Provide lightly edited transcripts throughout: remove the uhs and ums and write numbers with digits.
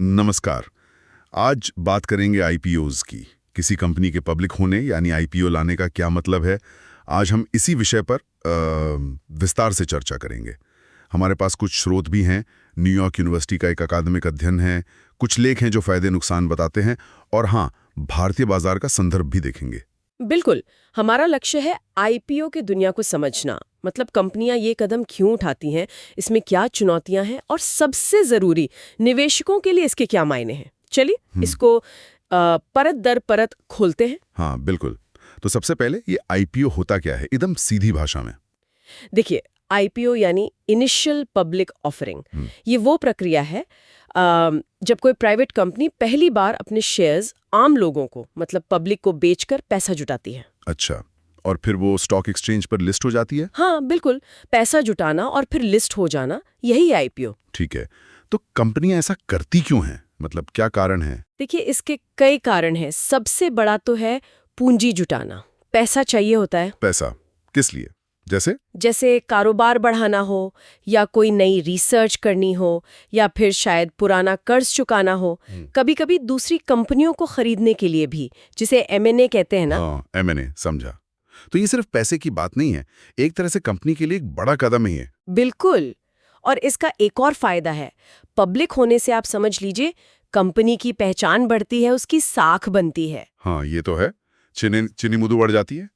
नमस्कार। आज बात करेंगे आईपीओज की। किसी कंपनी के पब्लिक होने यानी आईपीओ लाने का क्या मतलब है। आज हम इसी विषय पर विस्तार से चर्चा करेंगे। हमारे पास कुछ स्रोत भी हैं। न्यूयॉर्क यूनिवर्सिटी का एक अकादमिक अध्ययन है, कुछ लेख हैं जो फायदे नुकसान बताते हैं, और हाँ, भारतीय बाजार का संदर्भ भी देखेंगे। बिल्कुल। हमारा लक्ष्य है आईपीओ की दुनिया को समझना, मतलब कंपनियां ये कदम क्यों उठाती हैं, इसमें क्या चुनौतियां हैं और सबसे जरूरी निवेशकों के लिए इसके क्या मायने हैं। चलिए इसको परत दर परत खोलते हैं। हाँ बिल्कुल। तो सबसे पहले ये आईपीओ होता क्या है, एकदम सीधी भाषा में। देखिए, आईपीओ यानी इनिशियल पब्लिक ऑफरिंग, ये वो प्रक्रिया है जब कोई प्राइवेट कंपनी पहली बार अपने शेयर्स आम लोगों को, मतलब पब्लिक को बेचकर पैसा जुटाती है। अच्छा, और फिर वो स्टॉक एक्सचेंज पर लिस्ट हो जाती है। हाँ बिल्कुल, पैसा जुटाना और फिर लिस्ट हो जाना, यही आईपीओ। ठीक है, तो कंपनियां ऐसा करती क्यों हैं, मतलब क्या कारण है। देखिए, इसके कई कारण हैं। सबसे बड़ा तो है पूंजी जुटाना। पैसा चाहिए होता है। पैसा किस लिए? जैसे कारोबार बढ़ाना हो, या कोई नई रिसर्च करनी हो, या फिर शायद पुराना कर्ज चुकाना हो। कभी कभी दूसरी कंपनियों को खरीदने के लिए भी, जिसे एमएनए कहते हैं ना। हाँ, एमएनए, समझा। तो ये सिर्फ पैसे की बात नहीं है, एक तरह से कंपनी के लिए एक बड़ा कदम ही है। बिल्कुल। और इसका एक और फायदा है, पब्लिक होने से आप समझ लीजिए कंपनी की पहचान बढ़ती है, उसकी साख बनती है। हाँ ये तो है, चीनी मुद्दू बढ़ जाती है,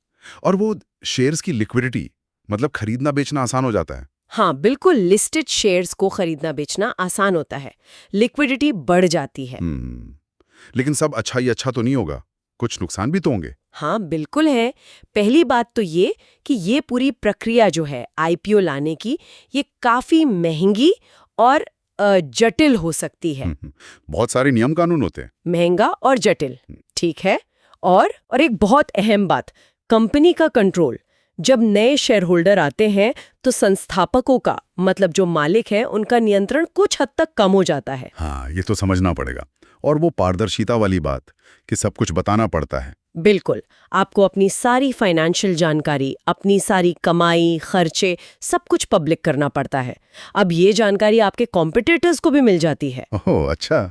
और वो शेयर्स की लिक्विडिटी, मतलब खरीदना बेचना आसान हो जाता है। हाँ बिल्कुल, लिस्टेड शेयर्स को खरीदना बेचना आसान होता है, लिक्विडिटी बढ़ जाती है। लेकिन सब अच्छा ही अच्छा तो नहीं होगा, कुछ नुकसान भी तो होंगे। हाँ बिल्कुल है। पहली बात तो ये कि ये पूरी प्रक्रिया जो है आईपीओ लाने की, ये काफी महंगी और जटिल हो सकती है। बहुत सारे नियम कानून होते हैं। महंगा और जटिल, ठीक है। और एक बहुत अहम बात, कंपनी का कंट्रोल। जब नए शेयर होल्डर आते हैं तो संस्थापकों का, मतलब जो मालिक हैं, उनका नियंत्रण कुछ हद तक कम हो जाता है। हाँ ये तो समझना पड़ेगा। और वो पारदर्शिता वाली बात कि सब कुछ बताना पड़ता है। बिल्कुल, आपको अपनी सारी फाइनेंशियल जानकारी, अपनी सारी कमाई, खर्चे, सब कुछ पब्लिक करना पड़ता है। अब ये जानकारी आपके कॉम्पिटिटर्स को भी मिल जाती है। ओह अच्छा,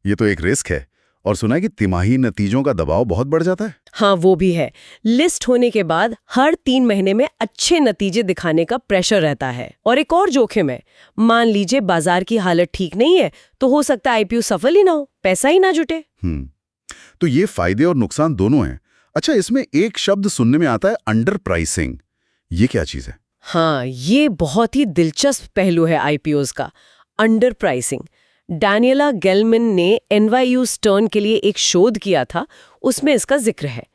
ये तो एक रिस्क है। और सुना है कि तिमाही नतीजों का दबाव बहुत बढ़ जाता है। हाँ वो भी है। लिस्ट होने के बाद हर 3 महीने में अच्छे नतीजे दिखाने का प्रेशर रहता है। और एक और जोखिम है, मान लीजिए बाजार की हालत ठीक नहीं है तो हो सकता है आईपीओ सफल ही ना हो, पैसा ही ना जुटे। तो ये फायदे और नुकसान दोनों हैं। अच्छा, इसमें एक शब्द सुनने में आता है, अंडर प्राइसिंग। ये क्या चीज है? हाँ, ये बहुत ही दिलचस्प पहलू है आईपीओज का, अंडर प्राइसिंग। डैनियला गेलमैन ने एनवाईयू स्टर्न के लिए एक शोध किया था, उसमें इसका जिक्र है।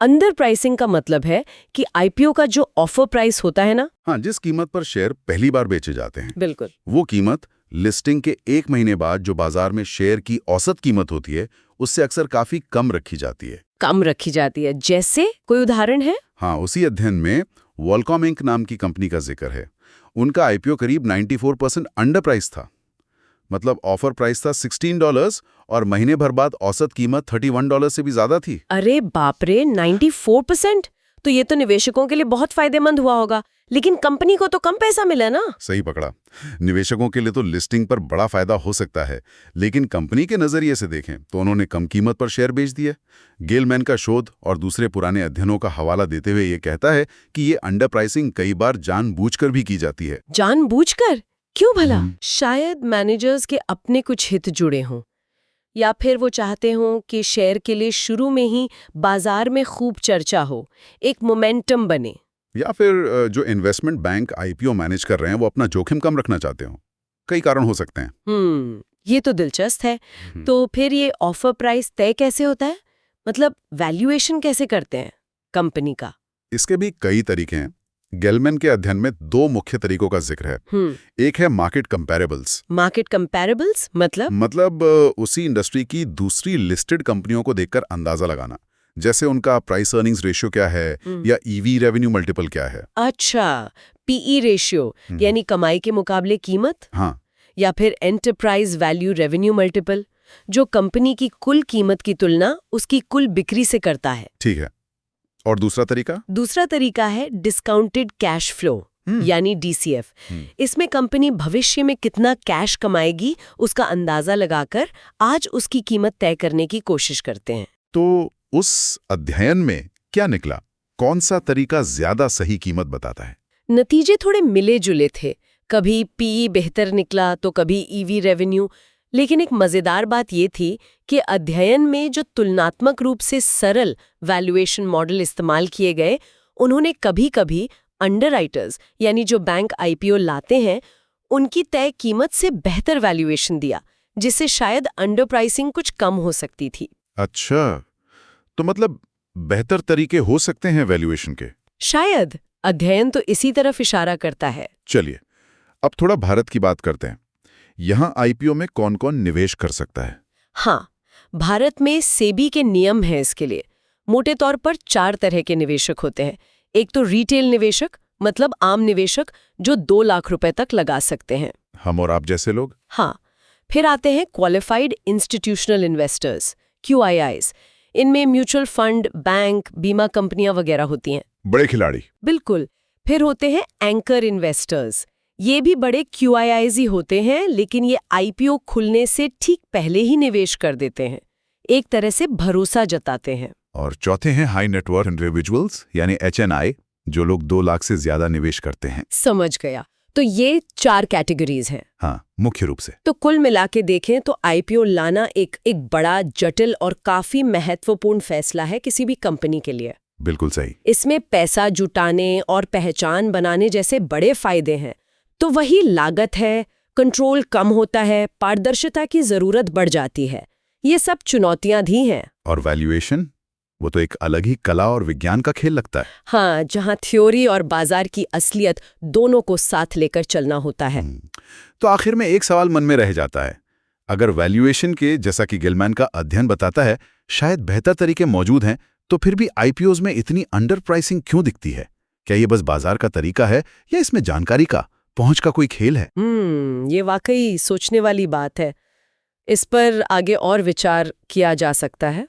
अंडर प्राइसिंग का मतलब है कि आईपीओ का जो ऑफर प्राइस होता है ना, हाँ, जिस कीमत पर शेयर पहली बार बेचे जाते हैं, बिल्कुल वो कीमत लिस्टिंग के 1 महीने बाद जो बाजार में शेयर की औसत कीमत होती है, उससे अक्सर काफी कम रखी जाती है। कम रखी जाती है। जैसे कोई उदाहरण है? हाँ, उसी अध्ययन में वॉलकॉम इंक नाम की कंपनी का जिक्र है। उनका आईपीओ करीब 94% अंडर प्राइस था। मतलब ऑफर प्राइस था $16 और महीने भर बाद औसत कीमत $31 से भी ज्यादा थी। अरे बाप रे, 94%! तो ये तो निवेशकों के लिए बहुत फायदेमंद हुआ होगा, लेकिन कंपनी को तो कम पैसा मिला ना। सही पकड़ा। निवेशकों के लिए तो लिस्टिंग पर बड़ा फायदा हो सकता है, लेकिन कंपनी के नजरिए से देखें तो उन्होंने कम कीमत पर शेयर बेच दिए। गेलमैन का शोध और दूसरे पुराने अध्ययनों का हवाला देते हुए ये कहता है कि ये अंडर प्राइसिंग कई बार जानबूझकर भी की जाती है। जानबूझकर? क्यों भला? शायद मैनेजर्स के अपने कुछ हित जुड़े हों, या फिर वो चाहते हों कि शेयर के लिए शुरू में ही बाजार में खूब चर्चा हो, एक मोमेंटम बने। या फिर जो इन्वेस्टमेंट बैंक आईपीओ मैनेज कर रहे हैं वो अपना जोखिम कम रखना चाहते हो। कई कारण हो सकते हैं। ये तो दिलचस्प है। तो फिर ये ऑफर प्राइस तय कैसे होता है, मतलब वैल्यूएशन कैसे करते हैं कंपनी का? इसके भी कई तरीके हैं। गेलमैन के अध्ययन में 2 मुख्य तरीकों का जिक्र है। एक है मार्केट कंपैरेबल्स। मार्केट कंपैरेबल्स मतलब उसी इंडस्ट्री की दूसरी लिस्टेड कंपनियों को देखकर अंदाजा लगाना, जैसे उनका प्राइस अर्निंग्स रेशियो क्या है, या ईवी रेवेन्यू मल्टीपल क्या है। अच्छा, पीई रेशियो यानी कमाई के मुकाबले कीमत। हाँ, या फिर एंटरप्राइज वैल्यू रेवेन्यू मल्टीपल, जो कंपनी की कुल कीमत की तुलना उसकी कुल बिक्री से करता है। ठीक है। और दूसरा तरीका? दूसरा तरीका है डिस्काउंटेड कैश फ्लो। यानी DCF। इसमें कंपनी भविष्य में कितना कैश कमाएगी उसका अंदाजा लगाकर आज उसकी कीमत तय करने की कोशिश करते हैं। तो उस अध्ययन में क्या निकला? कौन सा तरीका ज्यादा सही कीमत बताता है? नतीजे थोड़े मिले जुले थे, कभी PE बेहतर निकला तो कभी EV रेवेन्यू। लेकिन एक मजेदार बात ये थी कि अध्ययन में जो तुलनात्मक रूप से सरल वैल्यूएशन मॉडल इस्तेमाल किए गए, उन्होंने कभी-कभी अंडरराइटर्स यानी जो बैंक IPO लाते हैं उनकी तय कीमत से बेहतर वैल्यूएशन दिया, जिससे शायद अंडर प्राइसिंग कुछ कम हो सकती थी। अच्छा, तो मतलब बेहतर तरीके हो सकते हैं वैल्यूएशन के? शायद अध्ययन तो इसी तरफ इशारा करता है। चलिए, अब थोड़ा भारत की बात करते हैं। यहाँ IPO में कौन-कौन निवेश कर सकता है? हाँ, भारत में सेबी के नियम हैं इसके लिए। मोटे तौर पर 4 तरह के निवेशक होते हैं। एक तो रिटेल निवेशक, मतलब आम निवेशक जो 2 लाख रुपए तक लगा सकते हैं। हम और आप जैसे लोग? हाँ, फिर आते हैं क्वालिफाइड इंस्टीट्यूशनल इन्वेस्टर्स, QIIs। इनमें म्यूचुअल फंड, बैंक, बीमा कंपनियां वगैरह होती हैं। बड़े खिलाड़ी? बिल्कुल। फिर होते हैं एंकर इन्वेस्टर्स। ये भी बड़े QIIs ही होते हैं, लेकिन ये IPO खुलने से ठीक पहले ही निवेश कर देते हैं, एक तरह से भरोसा जताते हैं। और चौथे हैं हाई नेटवर्थ इंडिविजुअल्स यानी HNI, जो लोग 2 लाख से ज्यादा निवेश करते हैं। समझ गया। तो ये 4 कैटेगरीज हैं। हाँ, मुख्य रूप से। तो कुल मिला के देखें तो IPO लाना एक बड़ा, जटिल और काफी महत्वपूर्ण फैसला है किसी भी कंपनी के लिए। बिल्कुल सही। इसमें पैसा जुटाने और पहचान बनाने जैसे बड़े फायदे हैं, तो वही लागत है, कंट्रोल कम होता है, पारदर्शिता की जरूरत बढ़ जाती है। ये सब चुनौतियां दी हैं। और वैल्यूएशन, वो तो एक अलग ही कला और विज्ञान का खेल लगता है। हाँ, जहाँ थ्योरी और बाजार की असलियत दोनों को साथ लेकर चलना होता है। तो आखिर में एक सवाल मन में रह जाता है, अगर वैल्यूएशन के, जैसा कि गिलमैन का अध्ययन बताता है, शायद बेहतर तरीके मौजूद हैं, तो फिर भी IPOs में इतनी अंडर प्राइसिंग क्यों दिखती है? क्या ये बस बाजार का तरीका है या इसमें जानकारी का, पहुंच का कोई खेल है? ये वाकई सोचने वाली बात है। इस पर आगे और विचार किया जा सकता है।